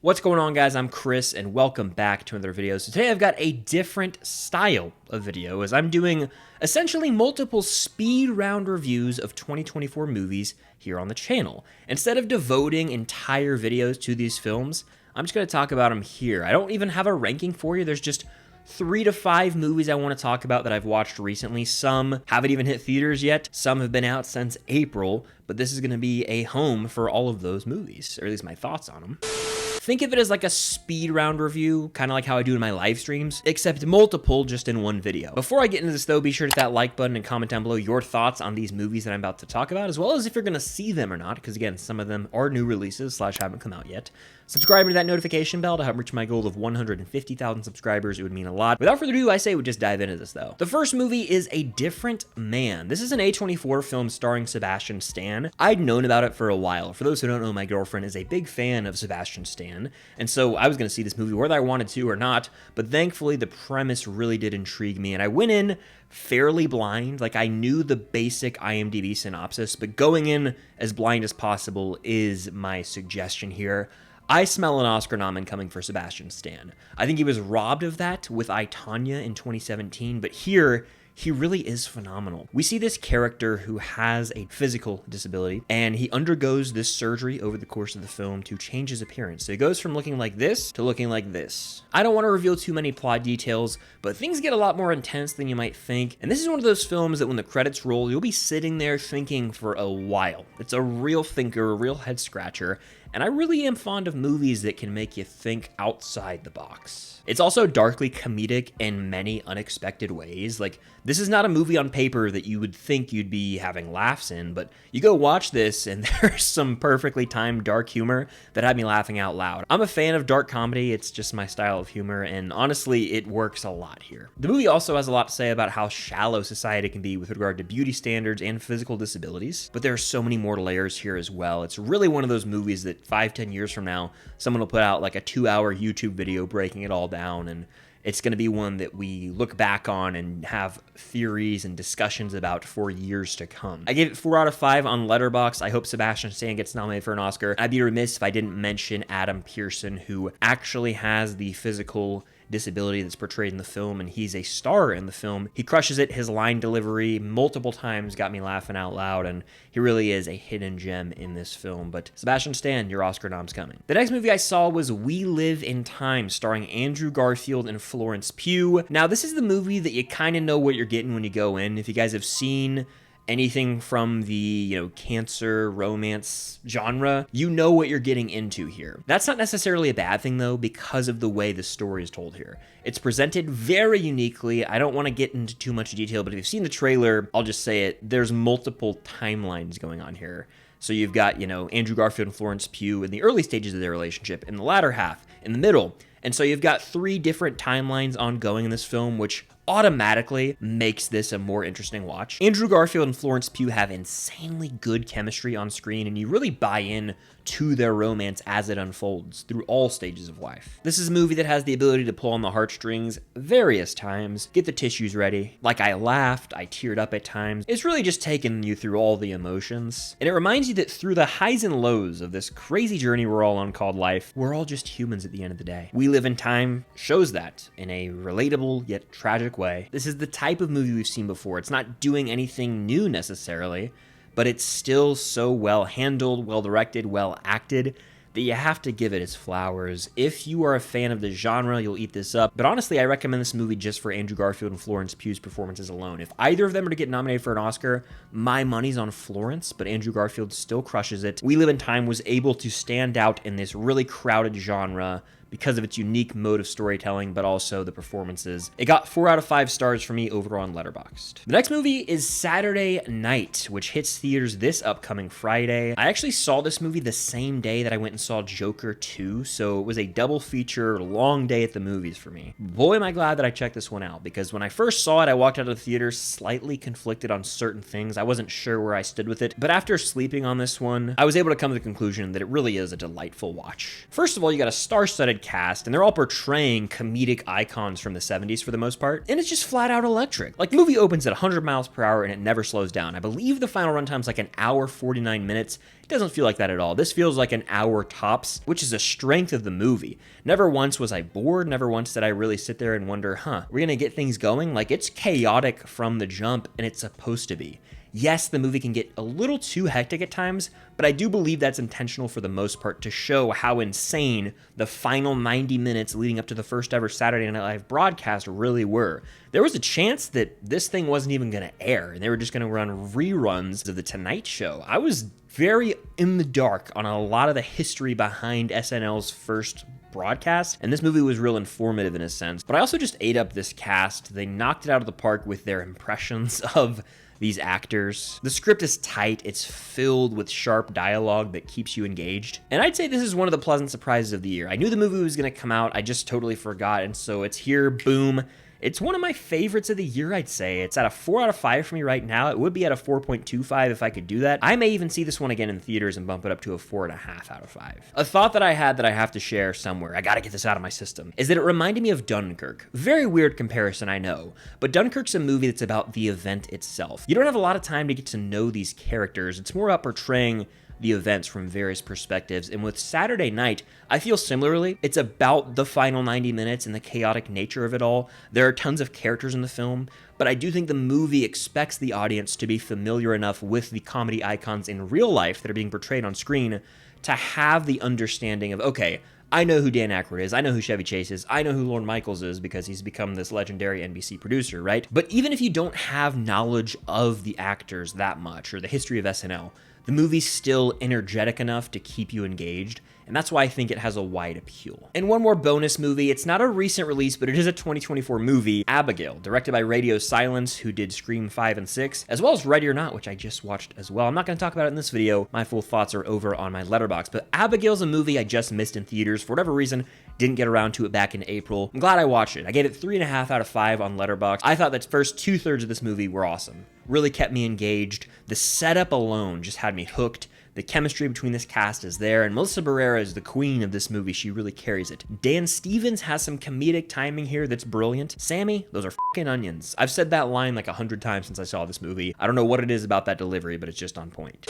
What's going on, guys? I'm Chris and welcome back to another video. So today I've got a different style of video as I'm doing essentially multiple speed round reviews of 2024 movies here on the channel. Instead of devoting entire videos to these films, I'm just going to talk about them here. I don't even have a ranking for you. There's just 3 to 5 movies I want to talk about that I've watched recently. Some haven't even hit theaters yet. Some have been out since April, but this is going to be a home for all of those movies, or at least my thoughts on them. Think of it as like a speed round review, kind of like how I do in my live streams, except multiple just in one video. Before I get into this though, be sure to hit that like button and comment down below your thoughts on these movies that I'm about to talk about, as well as if you're going to see them or not, because again, some of them are new releases / haven't come out yet. Subscribe to that notification bell to help reach my goal of 150,000 subscribers. It would mean a lot. Without further ado, I say we just dive into this though. The first movie is A Different Man. This is an A24 film starring Sebastian Stan. I'd known about it for a while. For those who don't know, my girlfriend is a big fan of Sebastian Stan, and so I was going to see this movie whether I wanted to or not, but thankfully the premise really did intrigue me, and I went in fairly blind. Like, I knew the basic IMDb synopsis, but going in as blind as possible is my suggestion here. I smell an Oscar nom coming for Sebastian Stan. I think he was robbed of that with I, Tonya in 2017, but here, he really is phenomenal. We see this character who has a physical disability, and he undergoes this surgery over the course of the film to change his appearance. So he goes from looking like this to looking like this. I don't want to reveal too many plot details, but things get a lot more intense than you might think. And this is one of those films that when the credits roll, you'll be sitting there thinking for a while. It's a real thinker, a real head scratcher. And I really am fond of movies that can make you think outside the box. It's also darkly comedic in many unexpected ways. Like, this is not a movie on paper that you would think you'd be having laughs in, but you go watch this and there's some perfectly timed dark humor that had me laughing out loud. I'm a fan of dark comedy. It's just my style of humor, and honestly, it works a lot here. The movie also has a lot to say about how shallow society can be with regard to beauty standards and physical disabilities, but there are so many more layers here as well. It's really one of those movies that 5-10 years from now, someone will put out like a 2-hour YouTube video breaking it all down, and it's going to be one that we look back on and have theories and discussions about for years to come. I gave it 4 out of 5 on Letterboxd. I hope Sebastian Stan gets nominated for an Oscar. I'd be remiss if I didn't mention Adam Pearson, who actually has the physical disability that's portrayed in the film, and he's a star in the film. He crushes it. His line delivery multiple times got me laughing out loud, and he really is a hidden gem in this film. But Sebastian Stan, your Oscar nom's coming. The next movie I saw was We Live in Time, starring Andrew Garfield and Florence Pugh. Now, this is the movie that you kind of know what you're getting when you go in. If you guys have seen anything from the, cancer, romance genre, you know what you're getting into here. That's not necessarily a bad thing, though, because of the way the story is told here. It's presented very uniquely. I don't want to get into too much detail, but if you've seen the trailer, I'll just say it. There's multiple timelines going on here. So you've got, Andrew Garfield and Florence Pugh in the early stages of their relationship, in the latter half, in the middle. And so you've got 3 different timelines ongoing in this film, which automatically makes this a more interesting watch. Andrew Garfield and Florence Pugh have insanely good chemistry on screen, and you really buy in to their romance as it unfolds through all stages of life. This is a movie that has the ability to pull on the heartstrings various times, get the tissues ready. Like, I laughed, I teared up at times. It's really just taking you through all the emotions. And it reminds you that through the highs and lows of this crazy journey we're all on called life, we're all just humans at the end of the day. We Live in Time shows that in a relatable yet tragic way. This is the type of movie we've seen before. It's not doing anything new necessarily, but it's still so well handled, well directed, well acted that you have to give it its flowers. If you are a fan of the genre, you'll eat this up. But honestly, I recommend this movie just for Andrew Garfield and Florence Pugh's performances alone. If either of them are to get nominated for an Oscar, my money's on Florence, but Andrew Garfield still crushes it. We Live in Time was able to stand out in this really crowded genre because of its unique mode of storytelling, but also the performances. It got 4 out of 5 stars for me over on Letterboxd. The next movie is Saturday Night, which hits theaters this upcoming Friday. I actually saw this movie the same day that I went and saw Joker 2, so it was a double feature, long day at the movies for me. Boy, am I glad that I checked this one out, because when I first saw it, I walked out of the theater slightly conflicted on certain things. I wasn't sure where I stood with it, but after sleeping on this one, I was able to come to the conclusion that it really is a delightful watch. First of all, you got a star-studded cast, and they're all portraying comedic icons from the 70s for the most part, and it's just flat out electric. Like, the movie opens at 100 miles per hour and it never slows down. I believe the final runtime's like an hour 49 minutes. It doesn't feel like that at all. This feels like an hour tops, which is a strength of the movie. Never once was I bored, never once did I really sit there and wonder, we're gonna get things going? Like, it's chaotic from the jump, and it's supposed to be. Yes, the movie can get a little too hectic at times, but I do believe that's intentional for the most part to show how insane the final 90 minutes leading up to the first ever Saturday Night Live broadcast really were. There was a chance that this thing wasn't even going to air, and they were just going to run reruns of The Tonight Show. I was very in the dark on a lot of the history behind SNL's first broadcast, and this movie was real informative in a sense. But I also just ate up this cast. They knocked it out of the park with their impressions of these actors. The script is tight, it's filled with sharp dialogue that keeps you engaged, and I'd say this is one of the pleasant surprises of the year. I knew the movie was gonna come out, I just totally forgot, and so it's here, boom. It's one of my favorites of the year, I'd say. It's at a 4 out of 5 for me right now. It would be at a 4.25 if I could do that. I may even see this one again in theaters and bump it up to a 4.5 out of 5. A thought that I had that I have to share somewhere, I gotta get this out of my system, is that it reminded me of Dunkirk. Very weird comparison, I know, but Dunkirk's a movie that's about the event itself. You don't have a lot of time to get to know these characters. It's more about portraying the events from various perspectives, and with Saturday Night, I feel similarly. It's about the final 90 minutes and the chaotic nature of it all. There are tons of characters in the film, but I do think the movie expects the audience to be familiar enough with the comedy icons in real life that are being portrayed on screen to have the understanding of, okay, I know who Dan Aykroyd is, I know who Chevy Chase is, I know who Lorne Michaels is because he's become this legendary NBC producer, right? But even if you don't have knowledge of the actors that much or the history of SNL, the movie's still energetic enough to keep you engaged, and that's why I think it has a wide appeal. And one more bonus movie, it's not a recent release, but it is a 2024 movie, Abigail, directed by Radio Silence, who did Scream 5 and 6, as well as Ready or Not, which I just watched as well. I'm not going to talk about it in this video, my full thoughts are over on my Letterboxd, but Abigail's a movie I just missed in theaters, for whatever reason, didn't get around to it back in April. I'm glad I watched it. I gave it 3.5 out of 5 on Letterboxd. I thought that first 2/3 of this movie were awesome. Really kept me engaged. The setup alone just had me hooked. The chemistry between this cast is there, and Melissa Barrera is the queen of this movie. She really carries it. Dan Stevens has some comedic timing here that's brilliant. Sammy, those are fucking onions. I've said that line like 100 times since I saw this movie. I don't know what it is about that delivery, but it's just on point.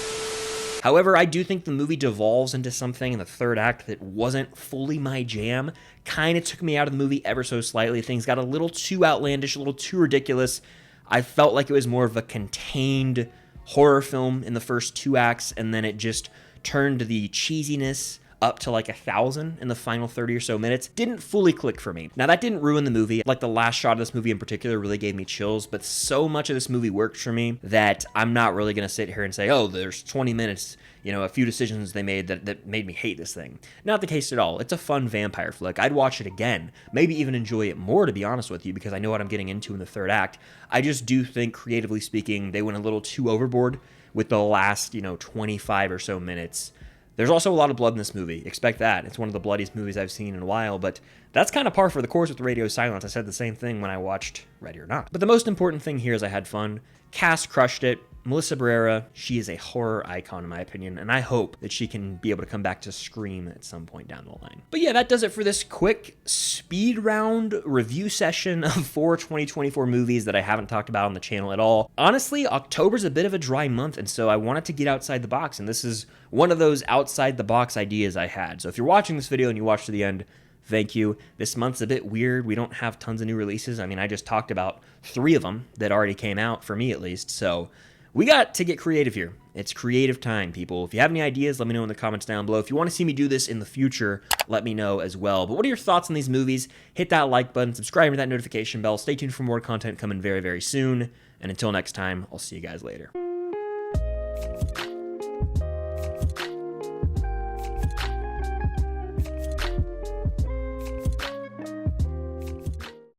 However, I do think the movie devolves into something in the third act that wasn't fully my jam. Kind of took me out of the movie ever so slightly. Things got a little too outlandish, a little too ridiculous. I felt like it was more of a contained horror film in the first 2 acts, and then it just turned the cheesiness up to like 1,000 in the final 30 or so minutes. Didn't fully click for me. Now, that didn't ruin the movie. Like, the last shot of this movie in particular really gave me chills, but so much of this movie worked for me that I'm not really going to sit here and say, oh, there's 20 minutes, a few decisions they made that made me hate this thing. Not the case at all. It's a fun vampire flick. I'd watch it again, maybe even enjoy it more, to be honest with you, because I know what I'm getting into in the third act. I just do think, creatively speaking, they went a little too overboard with the last, 25 or so minutes. There's also a lot of blood in this movie. Expect that. It's one of the bloodiest movies I've seen in a while, but that's kind of par for the course with Radio Silence. I said the same thing when I watched Ready or Not. But the most important thing here is I had fun. Cast crushed it. Melissa Barrera, she is a horror icon in my opinion, and I hope that she can be able to come back to Scream at some point down the line. But yeah, that does it for this quick speed round review session of 4 2024 movies that I haven't talked about on the channel at all. Honestly, October's a bit of a dry month, and so I wanted to get outside the box, and this is one of those outside the box ideas I had. So if you're watching this video and you watch to the end, thank you. This month's a bit weird. We don't have tons of new releases. I mean, I just talked about 3 of them that already came out, for me at least, so we got to get creative here. It's creative time, people. If you have any ideas, let me know in the comments down below. If you want to see me do this in the future, let me know as well. But what are your thoughts on these movies? Hit that like button, subscribe to that notification bell. Stay tuned for more content coming very, very soon. And until next time, I'll see you guys later.